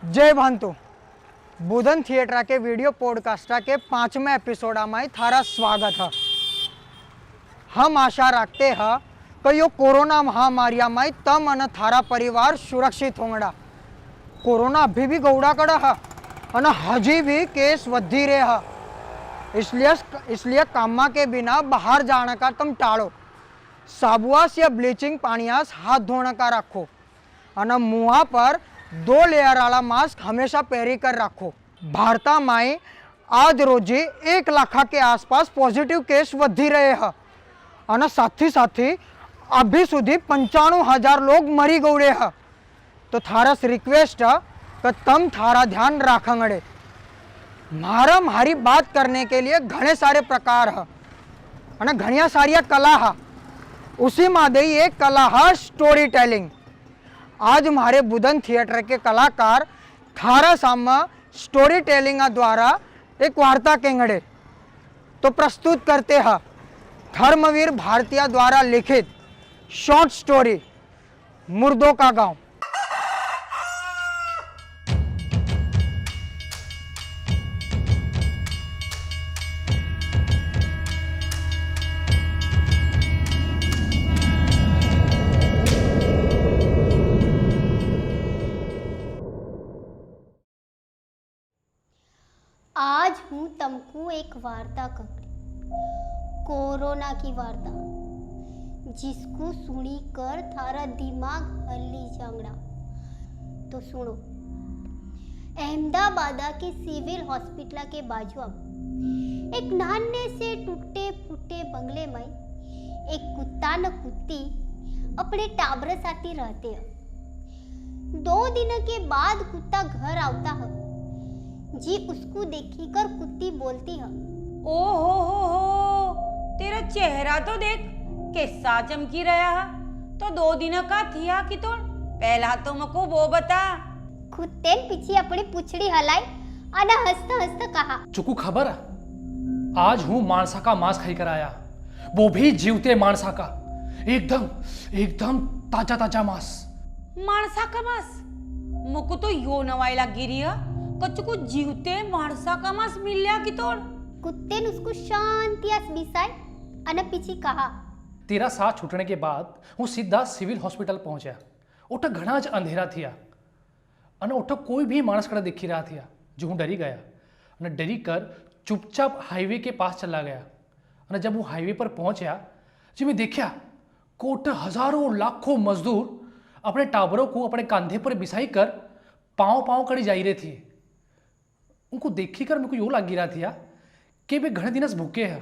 जय भांतो बुधन थिएटर के video podcast के 5वें एपिसोड में थारा स्वागत है। हम आशा रखते हैं कि यो कोरोना महामारी में तम और थारा परिवार सुरक्षित होंगे। कोरोना अभी भी गौड़ा कड़ा है और हजी भी केस वधी रहे हैं, इसलिए कामा के बिना बाहर जाने का तुम टाड़ो। साबुआस या ब्लीचिंग पानियास हाथ धोने का रखो और मुँह पर 2 लेयर वाला मास्क हमेशा पहरी कर रखो। भारत में आज रोजी 1 लाख के आसपास पॉजिटिव केस वधी रहे हैं और साथ ही अभी सुधी 95,000 लोग मरी गए हैं। तो थारा से रिक्वेस्ट है कि तुम थारा ध्यान रखेंगे। मारी बात करने के लिए घने सारे प्रकार है और घनिया सारिया कला है। उसी में दे एक कला है स्टोरी टेलिंग। आज हमारे बुधन थिएटर के कलाकार थारा सामने स्टोरी टेलिंग द्वारा एक वार्ता केंगड़े तो प्रस्तुत करते हैं धर्मवीर भारतीय द्वारा लिखित शॉर्ट स्टोरी मुर्दों का गांव। आज हूँ तुमको एक वार्ता कहूँगी, कोरोना की वार्ता, जिसको सुनी कर थारा दिमाग हल्ली जांगड़ा। तो सुनो। अहमदाबाद के सिविल हॉस्पिटल के बाजू एक नन्हे से टूटे फूटे बंगले में एक कुत्ता न कुत्ती अपने टाबर साथी रहते हैं। 2 दिन के बाद कुत्ता घर आता है जी। उसको देखी कर कुत्ती बोलती है, ओ हो, तेरा चेहरा तो देख कैसा चमकी रहा है। तो 2 दिन का थिया कि तो पहला तो मको वो बता। कुत्ते ने पीछे अपनी पुछड़ी हलाई और हंसता हंसता कहा, चुकू खबर आज हूँ मानसा का मांस खाई कर आया, वो भी जीवते मानसा का, एकदम ताजा ताजा मांस। मानसा का मांस मको तो यो नवाइला गिरी है कचको जीवते मानसा का मांस मिल लिया कि तोड़। कुत्ते ने उसको शांतिया बिसाए और पीछे कहा, तेरा साथ छूटने के बाद हूँ सीधा सिविल हॉस्पिटल पहुंचा। ओटा घना ज अंधेरा थिया और ओटा कोई भी मानस कड़ा दिखी रहा थिया जो हूँ डरी गया और डरी कर चुपचाप हाईवे के पास चला गया। और जब वो हाईवे पर पहुंचा जी मैं देखा कोट हजारों लाखों मजदूर अपने टावरों को अपने कंधे पर बिसाई कर पाँव कड़ी जा रहे थे। उनको देखी कर मेरे को यो लगी रहा था कि वे घने दिनस भूखे हैं,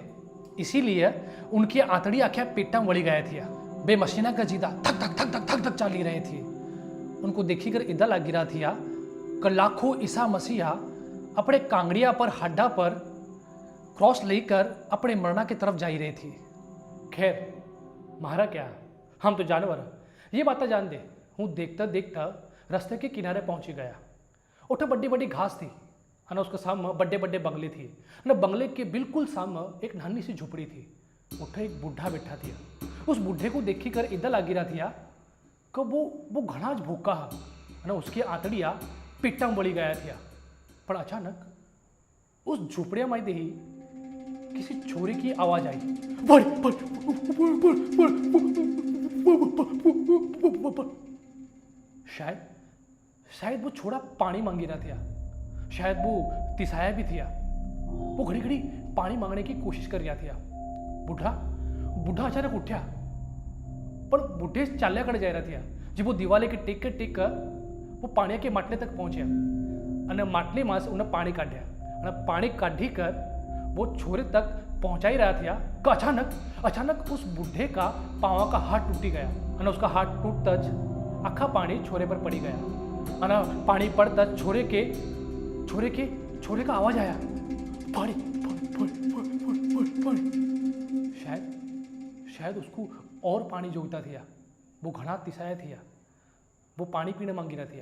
इसीलिए उनकी आंतड़ी आँखें पेटा वड़ी गया थी। बे मशीना का जीदा थक थक थक थक थक थक चाली रहे थे। उनको देखी कर इदा लगी रहा था कि लाखों ईसा मसीहा अपने कांगड़िया पर हड्डा पर क्रॉस लेकर अपने मरना की तरफ जा ही रही थी। खैर मारा क्या, हम तो जानवर ये बात जान दे। हूँ देखता देखता रास्ते के किनारे पहुंची गया। उठा बड़ी बड़ी घास थी और उसके सामने बड़े बड़े बंगले थी। ना बंगले के बिल्कुल सामने एक नन्ही सी झुपड़ी थी। उठा एक बूढ़ा बैठा था। उस बूढ़े को देखी कर इधर लगी रहा था कि वो घना भूखा है ना, उसकी आंतड़िया पिट्टा में बड़ी गया था। पर अचानक उस झुपड़िया में दे किसी छोरी की आवाज आई। शायद वो छोरा पानी मांगी रहा था, शायद वो तिसाया भी थिया। वो घड़ी घड़ी पानी मांगने की कोशिश कर रहा था। बूढ़ा अचानक उठा, पर बूढ़े चाल्या कर जा रहा था। जब वो दीवाले के टेक कर वो पानी के माटले तक पहुंचा और माटले में से उन्हें पानी काढ़ा और पानी काढ़ी कर वो छोरे तक पहुंचा ही रहा था कि अचानक उस बूढ़े का पाँव का हाथ टूटी गया और उसका हाथ टूटता अखा पानी छोरे पर पड़ी गया और पानी पड़ता छोरे का आवाज आया, पानी शायद उसको और पानी जोगता था। वो घना तिसाया था, वो पानी पीने मांगी रहा था।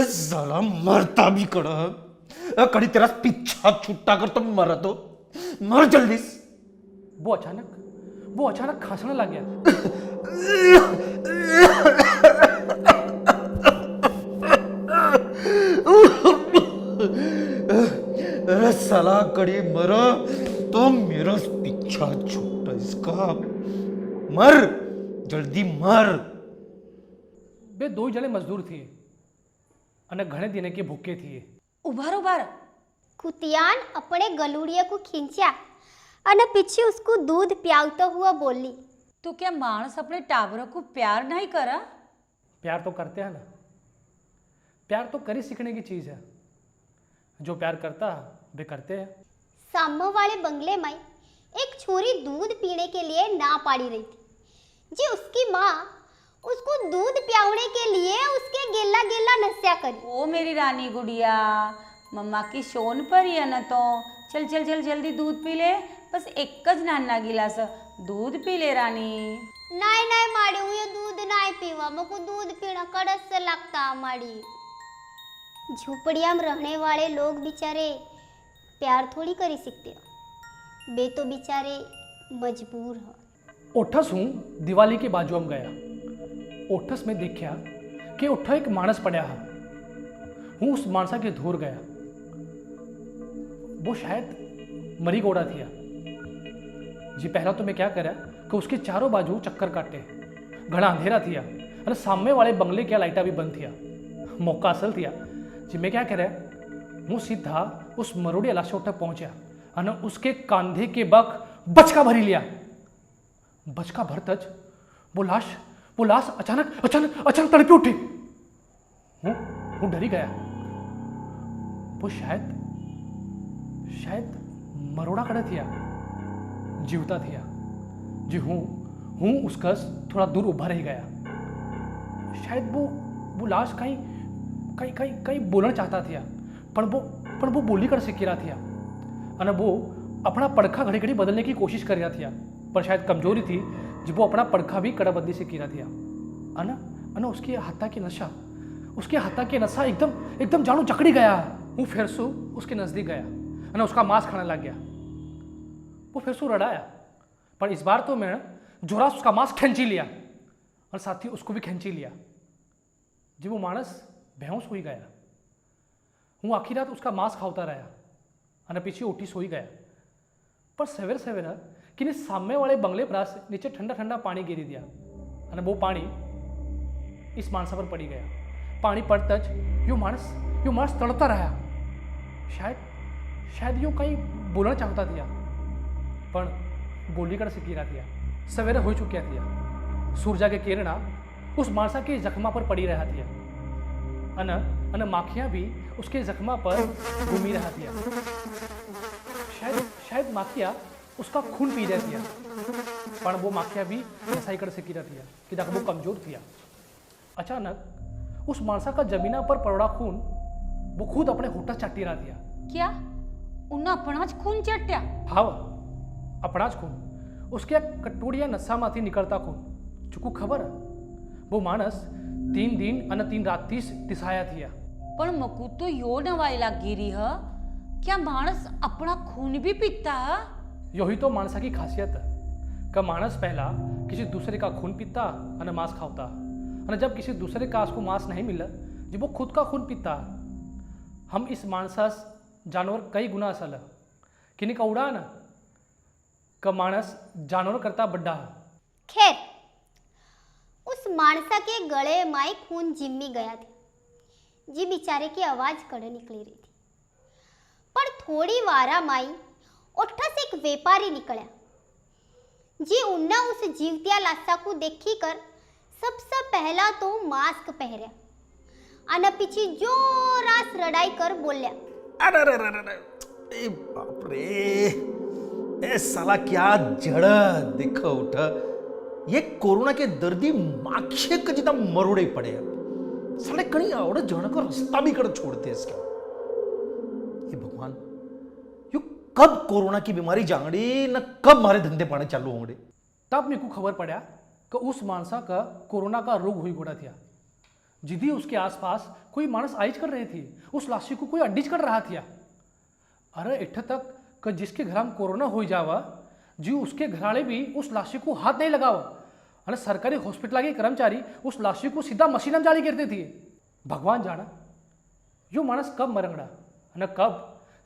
साला मरता भी कड़ा कड़ी तेरा पीछा छुट्टा कर तो मर तो मर जल्दी। वो अचानक खांसने लग गया। कड़ी मरा तो मेरा पीछा छूटा इसका। मर, जल्दी मर। બે દો જણે મજદૂર થઈએ અને ઘણે દિને કે ભૂखे થઈએ. उभार उभार कुतियान अपने गलूड़िया को खींचा और पीछे उसको दूध पियावता हुआ बोली, तो क्या मानस अपने टाबरों को प्यार नहीं करा? प्यार तो करते हैं ना, प्यार तो करी सीखने की चीज़ है. जो प्यार करता है वे करते हैं. सामने वाले बंगले में एक छोरी दूध पीने के लिए ना पाड़ी रही थी जी उसकी माँ उसको दूध पियाने के लिए उसके गेला गेला नस्या करी। ओ मेरी रानी गुड़िया, मम्मा की शोन पर ही है ना, तो चल चल चल जल्दी दूध पी ले, बस एक ज नाना गिलास दूध पी ले रानी. नहीं नहीं माड़ी हूँ ये दूध नहीं पीवा, मुझको दूध पीना कड़क से लगता माड़ी। झोपड़िया में रहने वाले लोग बेचारे प्यार थोड़ी करी सकते, बे तो बेचारे मजबूर है. ओठस हूँ दिवाली के बाजू में गया. ओठस में देखा कि ओठा एक मानस पड़ा है. हूँ उस मानसा के धूर गया. वो शायद मरी गोड़ा थिया जी. पहला तो मैं क्या करा कि उसके चारों बाजू चक्कर काटे. घना अंधेरा थिया और सामने वाले बंगले की लाइटा भी बंद थिया. मौका असल थिया जी. मैं क्या करा, हूँ सीधा उस मरोड़ी लाश उठा पहुंचा और उसके कांधे के बक बचका भरी लिया. बचका भरतज वो लाश अचानक अचानक अचानक तड़पी उठी. हूँ डरी गया. वो शायद मरोड़ा कड़ा थिया, जीवता थिया जी. हूँ उसका थोड़ा दूर उभा रह गया. शायद वो लाश कहीं बोलना चाहता थिया, पर वो बोली कर सीख रहा थिया. और वो अपना पड़खा घड़ी घड़ी बदलने की कोशिश कर रहा थिया, पर शायद कमजोरी थी जब वो अपना पड़खा भी कड़ाबंदी से किया थिया. अना उसके हाथा के नशा एकदम जानू जकड़ी गया. वो फिर से उसके नज़दीक गया और उसका मांस खाने लग गया. वो फिर से रड़ाया, पर इस बार तो मैं जोरा से उसका मांस खींची लिया और साथ ही उसको भी खींची लिया. जब वो मानस बेहोश हो गया, वो आखिर रात उसका मांस खाता रहा और पीछे उठी सोई गया. पर सवेरा कि सामने वाले बंगले पर से नीचे ठंडा ठंडा पानी गिरी दिया और वो पानी इस मानसा पर पड़ी गया. पानी पड़ता यो मानस तड़पता रहा. शायद यो कहीं बोलना चाहता था, पर बोली कर सीखी रहा था. सवेरा हो चुकिया थिया. सूरजा के किरणा उस मानसा के जख्मा पर पड़ी रहा थिया. अन माखियां भी उसके जख्मा पर घूमी रहा थिया. शायद माखिया उसका खून पी रही थी, पर वो माखिया भी ऐसा ही कर सकी रही थी कि तक वो कमजोर थिया. अचानक उस मानसा का जमीना पर पड़ा खून वो खुद अपने होठा चाटी रहा थिया. क्या उन्हें अपना ज खून चट्या? हाँ, अपना ज खून. उसके कटोरिया नस्सा माथी निकलता खून. चुकू खबर वो मानस 3 दिन और 3 रात तिसाया थिया. पर मकू तो यो नवाई लाग गिरी है, क्या मानस अपना खून भी पीता है? यही तो मानसा की खासियत है कि मानस पहला किसी दूसरे का खून पीता और मांस खाता, और जब किसी दूसरे का उसको मांस नहीं मिला जब वो खुद का खून पीता. हम इस मानसा जानवर कई गुना असल है कि का उड़ा ना का मानस जानवर करता बड्डा है. खैर उस मानसा के गले में खून जिम्मी गया था जी. बेचारे की आवाज कड़ निकली रही थी. पर थोड़ी वारा माई उठा से एक व्यापारी निकला जी. उन्ना उस जीवतिया लाशा को देखी कर सबसे पहला तो मास्क पहरा और पीछे जोरास रड़ाई कर बोलिया, अरे बाप रे, ए साला क्या जड़ा देखो उठा. ये कोरोना के दर्दी माखे का जितना मरोड़े पड़े हैं. साले कहीं आवड़े जाने का रास्ता भी कर छोड़ते हैं इसका. ये भगवान, यो कब कोरोना की बीमारी जांगड़ी न कब मारे धंधे पाने चालू होंगे. तब मेरे को खबर पड़ा कि उस मानसा का कोरोना का रोग हुई गोड़ा थिया. जिदी उसके आसपास कोई मानस आइज कर रही थी, उस लाशी को कोई अड्डीज कर रहा थिया. अरे इठ तक कि जिसके घर में कोरोना हो जावा जी उसके घराले भी उस लाशी को हाथ नहीं लगावा. अरे सरकारी हॉस्पिटल के कर्मचारी उस लाशी को सीधा मशीन में जाली करते थे. भगवान जाना यो मानस कब मरंगड़ा और कब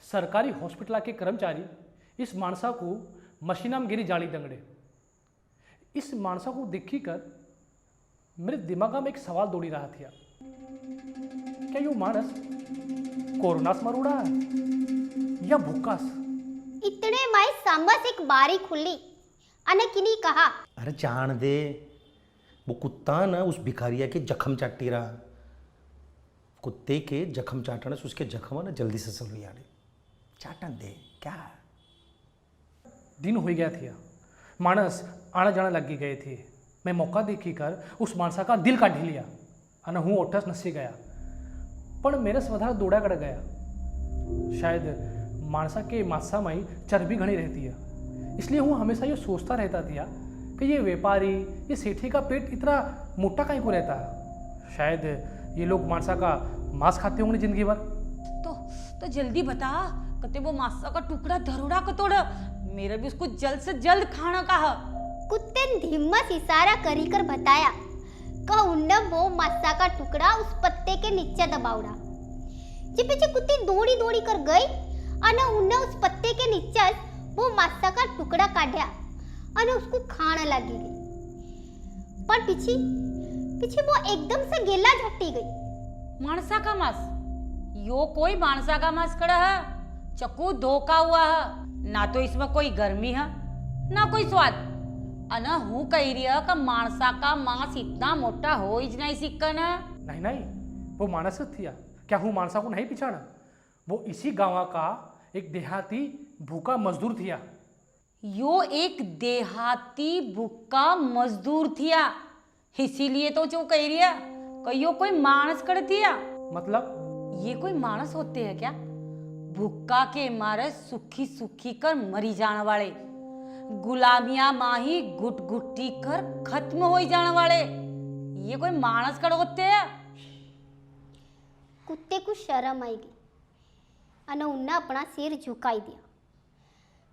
सरकारी हॉस्पिटल के कर्मचारी इस माणसा को मशीनाम गिरी जाली दंगड़े। इस माणसा को देखी कर मेरे दिमाग में एक सवाल दौड़ी रहा था, क्या यो मानस कोरोनास मरोड़ा या भूखास? इतने माई सामस एक बारी खुली अने किनी कहा, अरे जान दे, वो कुत्ता ना उस भिखारिया के जख्म चाटी रहा। कुत्ते के जख्म चाटने से उसके जख्म ना जल्दी से सलवी आने, चाटन दे क्या। दिन हो गया था, मानस आना जाना लग गए थे। मैं मौका देखी कर उस माणसा का दिल काट लिया और हूँ ओठस नसी गया, पर मेरे स्वधार दौड़ा कर गया। शायद माणसा के मासा में चर्बी घनी रहती है, इसलिए हूँ हमेशा ये सोचता रहता था कि ये व्यापारी, ये सेठी का पेट इतना मोटा कहीं को रहता है। शायद ये लोग माणसा का मांस खाते होंगे जिंदगी भर। तो जल्दी बता, कते वो मांसा का टुकड़ा धरोड़ा कतोड़, मेरा भी उसको जल्द से जल्द खाना का है। कुत्ते ने हिम्मत इशारा करी कर बताया का उन्ने वो मासा का टुकड़ा उस पत्ते के नीचे दबावड़ा। जे पीछे कुत्ती दौड़ी दौड़ी कर गई अने उन्ने उस पत्ते के नीचे वो मासा का टुकड़ा काढ़ा अने उसको खाने लगी गई। पर पीछे वो एकदम से गेला झट्टी गई। माणसा का मांस, यो कोई माणसा का मांस कड़ा है, चक्कू धोखा हुआ है। ना तो इसमें कोई गर्मी है ना कोई स्वाद। अना हूँ कह रही है कि माणसा का मांस इतना मोटा हो ही नहीं सिक्कन है। नहीं नहीं, वो मानस थिया, क्या हूँ मानसा को नहीं पिछाना? वो इसी गांव का एक देहाती भूखा मजदूर थिया। यो एक देहाती भूखा मजदूर थिया, इसीलिए तो जो कह रही है कि यो कोई मानस कर थिया। मतलब ये कोई मानस होते हैं क्या? भूखा के मारे सुखी सुखी कर मरी जाने वाले, गुलामिया माही गुट गुट्टी कर खत्म हो जाने वाले, ये कोई मानस कर होते हैं? कुत्ते को शर्म आई गई अने उन्ने अपना सिर झुकाई दिया।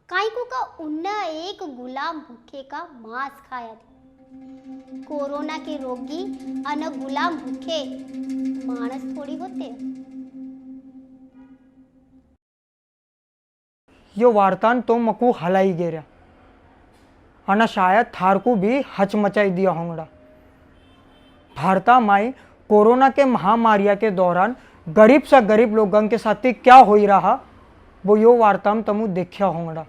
काई को का उन्ने एक गुलाम भूखे का मांस खाया था। कोरोना के रोगी अने गुलाम भूखे मानस थोड़ी होते हैं। यो वार्तान तो मकू हलाई गेरा अना शायद थार को भी हचमचाई दिया होंगड़ा। भारता माई कोरोना के महामारिया के दौरान गरीब से गरीब लोगों के साथ क्या हो ही रहा वो यो वार्ता में तमु देखा होंगड़ा।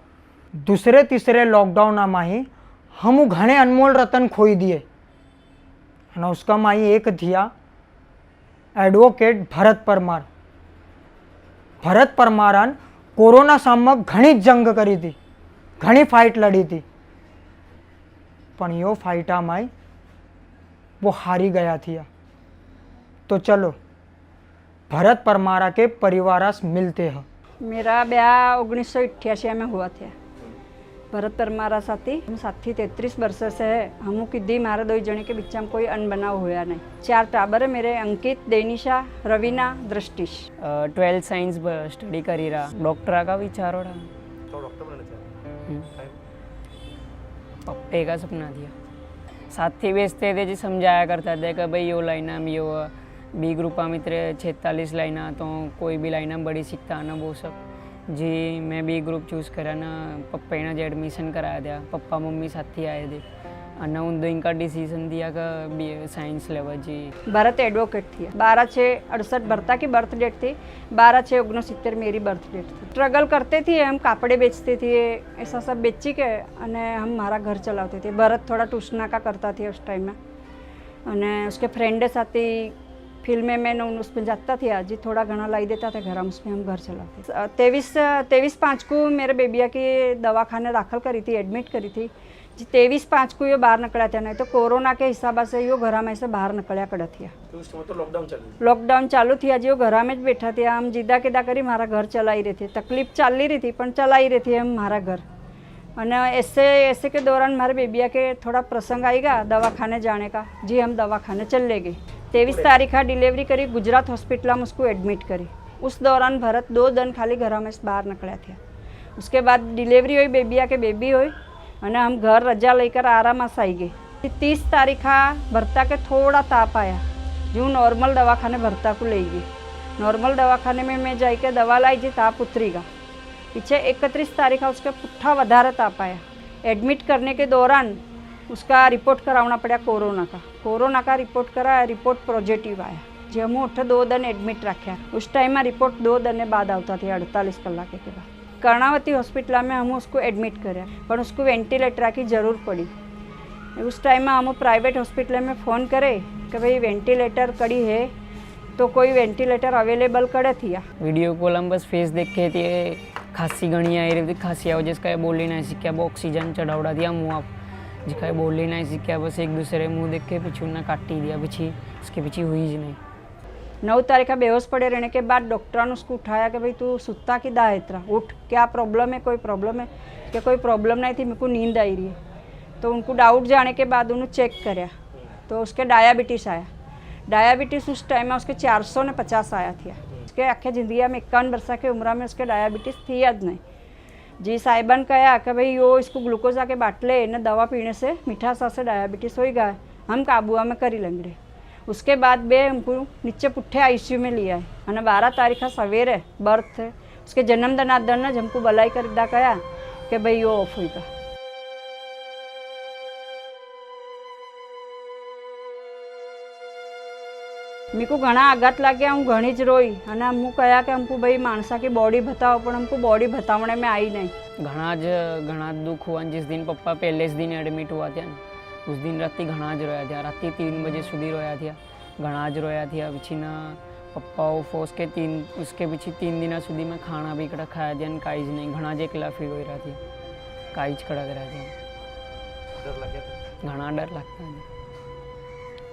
दूसरे तीसरे लॉकडाउन माही हम घने अनमोल रतन खोई दिए ना। उसका माई एक थिया एडवोकेट भरत परमार। भरत परमारान कोरोना सामने घनी जंग करी थी, घनी फाइट लड़ी थी, पण यो फाइटा में वो हारी गया थी। तो चलो भरत परमारा के परिवार मिलते हैं। मेरा ब्याह 1988 में हुआ था। भरत परमारा साथी हम साथी 33 वर्ष से है। हम किदी मारे दो जने के बीच में कोई अनबनाव हुआ नहीं। 4 टाबर है मेरे, अंकित, देनिशा, रवीना, दृष्टिश। 12 साइंस स्टडी करी रहा, डॉक्टर का विचार हो रहा। तो डॉक्टर बनना चाहते पप्पे का सपना दिया। साथी बेचते थे जी, समझाया करता था कि भाई यो लाइना में यो बी ग्रुप में 46 लाइना, तो कोई भी लाइना बड़ी सीखता ना वो सब जी। मैं बी ग्रुप चूज़ करा ना, पप्पा ने एडमिशन कराया दिया। पप्पा मम्मी साथी आए थे और उन दो इनका डिसीजन दिया कि बी साइंस लेवा जी। भरत एडवोकेट थी। 12/6/68 भरता की बर्थ डेट थी, 12/6/69 मेरी बर्थ डेट थी। स्ट्रगल करते थे, हम कापड़े बेचते थे, ऐसा सब बेची के अने हम हमारा घर चलाते थे। भरत थोड़ा ट्यूशना का करता थी उस टाइम में, अने उसके फ्रेंड साथ फिल्में में उसमें जाता था जी, थोड़ा घना लाई देता था घर, उसमें हम घर चलाते। 23/5 को मेरे बेबिया की दवाखाने दाखिल करी थी, एडमिट करी थी जी। 23/5 को ये बाहर निकला था, नहीं तो कोरोना के हिसाब से यो घर में से बाहर निकलिया कड़ा था। तो उस समय तो लॉकडाउन चालू थी जी, वो घर में बैठा था। हम जिदा केदा करी हमारा घर चला ही रहे थे। तकलीफ चल ही रही थी पर चला ही रही थी हम हमारा घर। और ऐसे के दौरान हमारे बेबिया के थोड़ा प्रसंग आएगा दवाखाने जाने का जी। हम दवाखाने चले गए। 23 तारीख डिलीवरी करी, गुजरात हॉस्पिटल में उसको एडमिट करी। उस दौरान भरत 2 दिन खाली घर में बाहर निकला था। उसके बाद डिलीवरी हुई, बेबिया के बेबी हुई और हम घर रजा लेकर आराम से आई गई। 30 तारीख भरता के थोड़ा ताप आया जो नॉर्मल दवाखाने भरता को ले गई। नॉर्मल दवाखाने में मैं जाके दवा लाई जी, ताप उतरीगा। पीछे 31 तारीख है उसके पुट्ठा वधारे ताप आया। एडमिट करने के दौरान उसका रिपोर्ट करावना पड़ा कोरोना का रिपोर्ट करा, रिपोर्ट पॉजिटिव आया। जो हम 2 दिन एडमिट रखा उस टाइम में रिपोर्ट 2 दिन बाद आता थी 48 कलाक के बाद। कर्णावती हॉस्पिटल में हम उसको एडमिट कराया पर उसको वेंटिलेटर की जरूर पड़ी। उस टाइम में हम प्राइवेट हॉस्पिटल में फ़ोन करे कि भाई वेंटिलेटर कड़ी है तो कोई वेंटिलेटर अवेलेबल करे थी। वीडियो कॉल हम बस फेस देखे थे, खांसी घनी आई रही थी, खांसी आओ जिसका बोली नहीं सीखा, ऑक्सीजन चढ़ावड़ा दिया मुँह आप जिसका बोली नहीं सीखा, बस एक दूसरे मुँह देख के पीछे उन्हें काटी दिया, पीछे उसके पीछे हुई ही नहीं। 9 तारीख का बेहोश पड़े रहने के बाद डॉक्टर ने उसको उठाया कि भाई तू सुत्ता कि दा इतना उठ, क्या प्रॉब्लम है, कोई प्रॉब्लम है? क्या कोई प्रॉब्लम नहीं थी, मेरे को नींद आई रही है। तो उनको डाउट जाने के बाद उन्होंने चेक कराया तो उसके डायबिटीज़ आया। डायबिटीज़ उस टाइम में उसके 450 आया थी। उसके आखे जिंदगी में 51 वर्ष की उम्र में उसके डायबिटीज़ थी याद नहीं। जी साहिबन कहा कि भाई यो इसको ग्लूकोज आके बाटले न दवा पीने से मीठा सा से डायबिटीज़ हो गया, हम काबुआ में करी लेंगे। उसके बाद बे हमको नीचे पुट्ठे ICU में लिया है और 12 तारीख का सवेरे बर्थ है। उसके जन्मदिन हमको बलाई कर दा कहा कि भाई यो ऑफ होगा। मेरे को घना आघात लगे, हूँ घनी ज रोई और हमको कहा कि हमको भाई मानसा की बॉडी बताओ, पर हमको बॉडी बतावने में आई नहीं। घना दुख हुआ जिस दिन पप्पा पहले दिन एडमिट हुआ था ना, उस दिन राती घना ज रोया था, राती 3 बजे सुधी रोया था, घना ज रोया था। पीछे ना पप्पा उसके पीछे 3 दिन सुधी में खाना भी कड़ा खाया था, काईज नहीं, घना ज एकला फील हो रहा था, काईज कड़ा रहा था, घना डर लगता है।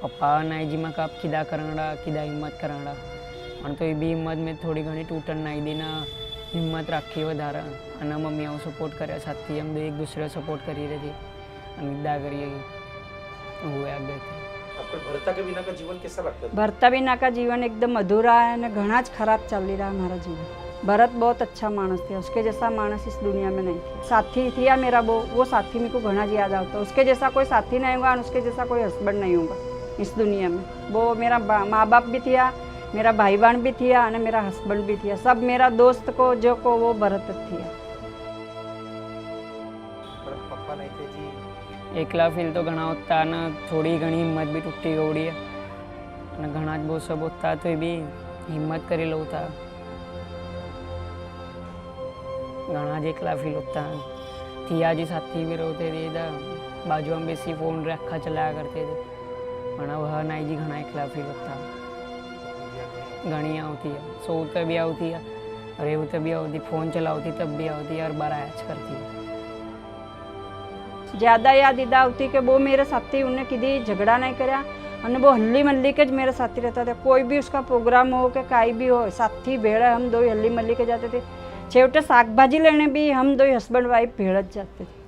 पप्पा नहीं जी मैं कब किदा करना किदा हिम्मत करना और तो ये भी हिम्मत में थोड़ी घनी टूटन नहीं देना, हिम्मत रखी वधारा और मम्मी आओ सपोर्ट करे साथी, हम एक दूसरे सपोर्ट करी रहे थे अनिदा करिए हुए आगे थे। आपको भरता के बिना का जीवन कैसा लगता है? भरता बिना का जीवन एकदम अधूरा है न घना खराब चल रहा है हमारा जीवन। भरत बहुत अच्छा मानस था, उसके जैसा मानस इस दुनिया में नहीं था। साथी थी मेरा वो साथी मेरे को घना याद आता, उसके जैसा कोई साथी नहीं होगा और उसके जैसा कोई हस्बैंड नहीं होगा इस दुनिया में। वो मेरा माँ बाप भी थिया, मेरा भाई बहन भी थिया और मेरा हस्बैंड भी थिया, सब मेरा दोस्त को जो को वो भरत थिया। पप्पा नहीं थे जी, एकला फील तो घना होता ना, थोड़ी घनी हिम्मत भी टूटी गौड़ी है घना वो सब होता तो भी हिम्मत करी लो था, घना ज एकला फील होता थिया जी। साथी भी रोते थे, बाजू में बेसी फोन रखा चलाया करते थे, वह नहीं जी घना एकला फील होता, घनी आती है, सोते भी आती है, रेवते भी आती, फोन चलाती तब भी आती है और बराच करती है। ज़्यादा याद इदा आती कि वो मेरे साथी उन्हें किसी झगड़ा नहीं कराया और वो हल्ली मल्ली के मेरे साथी रहता था। कोई भी उसका प्रोग्राम हो कि काई भी हो, साथी भेड़ हम 2 हल्ली मल्ली के जाते थे। छेवटे साग भाजी लेने भी हम 2 हस्बैंड वाइफ भेड़त जाते थे।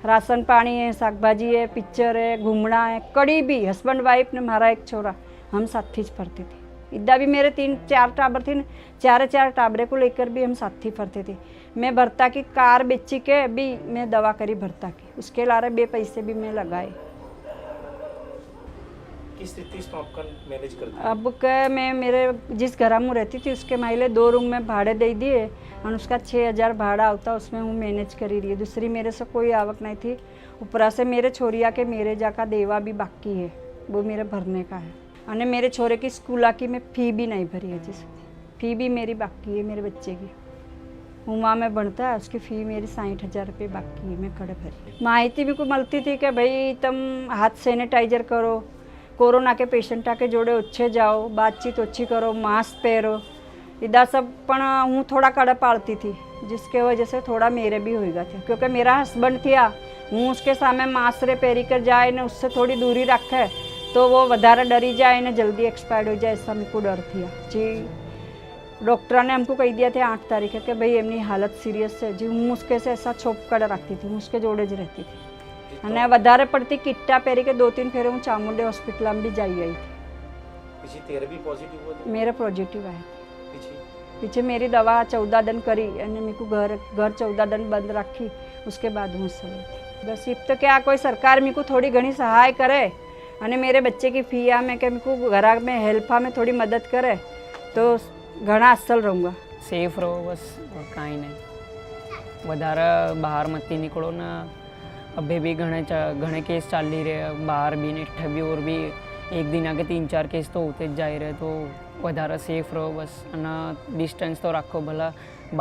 राशन पानी है, साग भाजी है, पिक्चर है, घूमना है, कड़ी भी हस्बैंड वाइफ ने हमारा एक छोरा हम साथी फरते थे। इदा भी मेरे 3-4 टाबर थे, 4 टाबरे को लेकर भी हम साथी फरते थे। मैं भरता की कार बेची के भी मैं दवा करी भरता की, उसके अलावा बे पैसे भी मैं लगाए। किस स्थिति से आपका मैनेज करते? अब के मैं मेरे जिस घर में रहती थी उसके माइले 2 रूम में भाड़े दे दिए और उसका 6000 भाड़ा आता, उसमें हूँ मैनेज करी रही है। दूसरी मेरे से कोई आवक नहीं थी। ऊपरा से मेरे छोरिया के मेरे जाका देवा भी बाकी है, वो मेरे भरने का है। और मेरे छोरे की स्कूला की मैं फ़ी भी नहीं भरी है, जिस फ़ी भी मेरी बाकी है मेरे बच्चे की। हुआ में बनता है, उसकी फ़ी मेरी 60,000 रुपये बाकी है, मैं खड़े भरी। माहिती भी को मिलती थी कि भाई तुम हाथ सैनिटाइजर करो, कोरोना के पेशेंट के जोड़े अच्छे जाओ, बातचीत अच्छी करो, मास्क पहरो, इधर सब। पण हूँ थोड़ा कड़ा पालती थी, जिसके वजह से थोड़ा मेरे भी होगा था, क्योंकि मेरा हस्बैंड थिया, हूँ उसके सामने मास्क रे पहरी कर जाए ने उससे थोड़ी दूरी रखे तो वो वधारे डरी जाए ने जल्दी एक्सपायर हो जाए, ऐसा मेरे को डर थिया जी। डॉक्टर ने हमको कही दिया था 8 तारीख कि भाई एमनी हालत सीरियस है जी। हूँ उसके से ऐसा छोप कर रखती थी, उसके जोड़े ज रहती थी અને વધારે પડતી કિટ્ટા પહેરી કે 2-3 ફેરે હું ચામુંડી હોસ્પિટલ में भी जाई आई थी। पीछे तेरे भी पॉजिटिव हुआ था? मेरे पॉजिटिव आए पीछे पीछे मेरी दवा 14 दिन करी और मेरे को घर 14 दिन बंद रखी, उसके बाद हूँ सही थी। बस अब तो क्या कोई सरकार मेरे को थोड़ी घनी सहाय करे और मेरे बच्चे की फीया में कि मेरे को घर में हेल्पा में थोड़ी मदद करे तो घना असल रहूँगा। सेफ रहो बस, और कहीं नहीं। વધારે બહાર મતી નીકળો ને अभी भी घने केस चाल ही रहे बाहर भी नेठा भी और भी एक दिन आगे 3-4 केस तो होते ज जाए रहे तो વધારે સેફ રહો બસ અને ડિસ્ટન્સ તો રાખો ભલા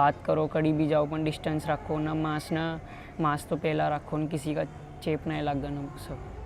बात करो कड़ी भी जाओ પણ ડિસ્ટન્સ રાખો ને માસ્ક તો પહેલાં રાખો ને किसी का चेप नहीं लग ना सब